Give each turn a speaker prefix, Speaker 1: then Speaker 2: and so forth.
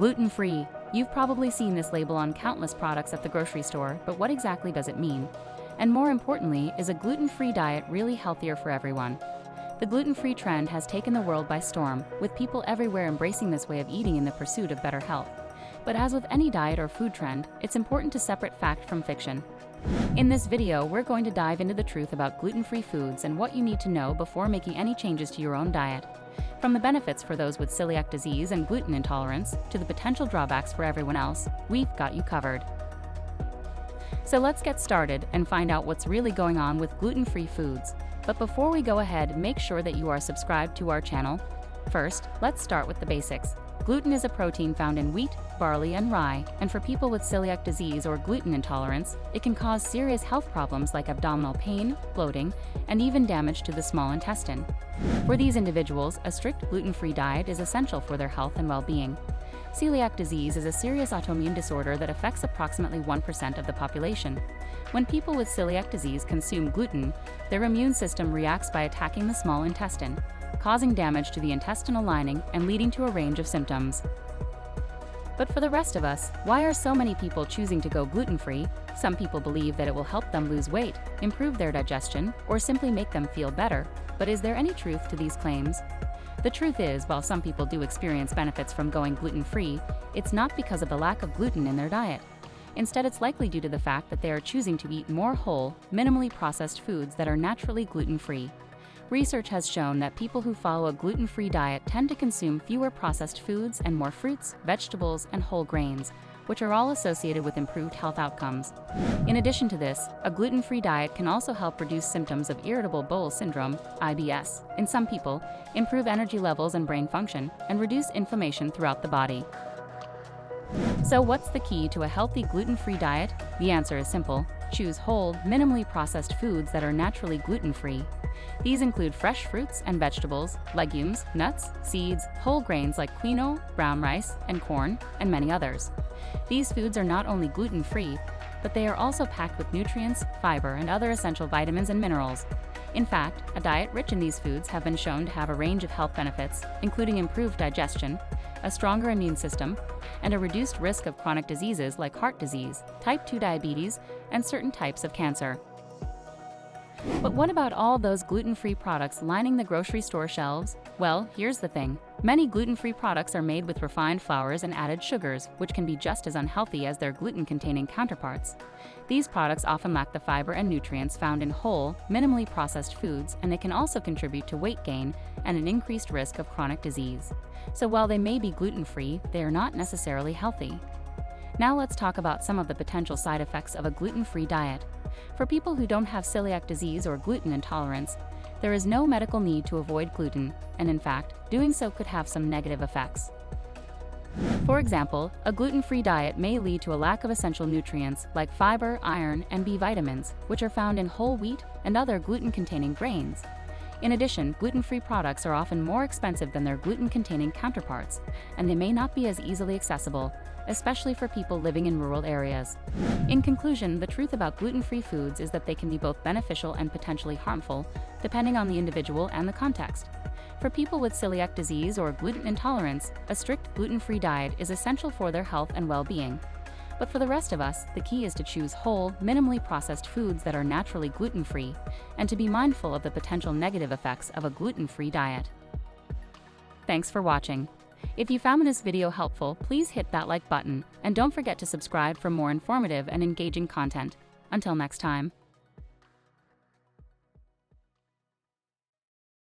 Speaker 1: Gluten-free. You've probably seen this label on countless products at the grocery store, but what exactly does it mean? And more importantly, is a gluten-free diet really healthier for everyone? The gluten-free trend has taken the world by storm, with people everywhere embracing this way of eating in the pursuit of better health. But as with any diet or food trend, it's important to separate fact from fiction. In this video, we're going to dive into the truth about gluten-free foods and what you need to know before making any changes to your own diet. From the benefits for those with celiac disease and gluten intolerance to the potential drawbacks for everyone else, we've got you covered. So let's get started and find out what's really going on with gluten-free foods. But before we go ahead, make sure that you are subscribed to our channel. First, let's start with the basics. Gluten is a protein found in wheat, barley, and rye, and for people with celiac disease or gluten intolerance, it can cause serious health problems like abdominal pain, bloating, and even damage to the small intestine. For these individuals, a strict gluten-free diet is essential for their health and well-being. Celiac disease is a serious autoimmune disorder that affects approximately 1% of the population. When people with celiac disease consume gluten, their immune system reacts by attacking the small intestine, causing damage to the intestinal lining and leading to a range of symptoms. But for the rest of us, why are so many people choosing to go gluten-free? Some people believe that it will help them lose weight, improve their digestion, or simply make them feel better. But is there any truth to these claims? The truth is, while some people do experience benefits from going gluten-free, it's not because of the lack of gluten in their diet. Instead, it's likely due to the fact that they are choosing to eat more whole, minimally processed foods that are naturally gluten-free. Research has shown that people who follow a gluten-free diet tend to consume fewer processed foods and more fruits, vegetables, and whole grains, which are all associated with improved health outcomes. In addition to this, a gluten-free diet can also help reduce symptoms of irritable bowel syndrome, IBS, in some people, improve energy levels and brain function, and reduce inflammation throughout the body. So what's the key to a healthy gluten-free diet? The answer is simple. Choose whole, minimally processed foods that are naturally gluten-free. These include fresh fruits and vegetables, legumes, nuts, seeds, whole grains like quinoa, brown rice, and corn, and many others. These foods are not only gluten-free, but they are also packed with nutrients, fiber, and other essential vitamins and minerals. In fact, a diet rich in these foods have been shown to have a range of health benefits, including improved digestion, a stronger immune system, and a reduced risk of chronic diseases like heart disease, type 2 diabetes, and certain types of cancer. But what about all those gluten-free products lining the grocery store shelves? Well, here's the thing. Many gluten-free products are made with refined flours and added sugars, which can be just as unhealthy as their gluten-containing counterparts. These products often lack the fiber and nutrients found in whole, minimally processed foods, and they can also contribute to weight gain and an increased risk of chronic disease. So while they may be gluten-free, they are not necessarily healthy. Now let's talk about some of the potential side effects of a gluten-free diet. For people who don't have celiac disease or gluten intolerance, there is no medical need to avoid gluten, and in fact, doing so could have some negative effects. For example, a gluten-free diet may lead to a lack of essential nutrients like fiber, iron, and B vitamins, which are found in whole wheat and other gluten-containing grains. In addition, gluten-free products are often more expensive than their gluten-containing counterparts, and they may not be as easily accessible, especially for people living in rural areas. In conclusion, the truth about gluten-free foods is that they can be both beneficial and potentially harmful, depending on the individual and the context. For people with celiac disease or gluten intolerance, a strict gluten-free diet is essential for their health and well-being. But for the rest of us, the key is to choose whole, minimally processed foods that are naturally gluten-free, and to be mindful of the potential negative effects of a gluten-free diet. Thanks for watching. If you found this video helpful, please hit that like button, and don't forget to subscribe for more informative and engaging content. Until next time.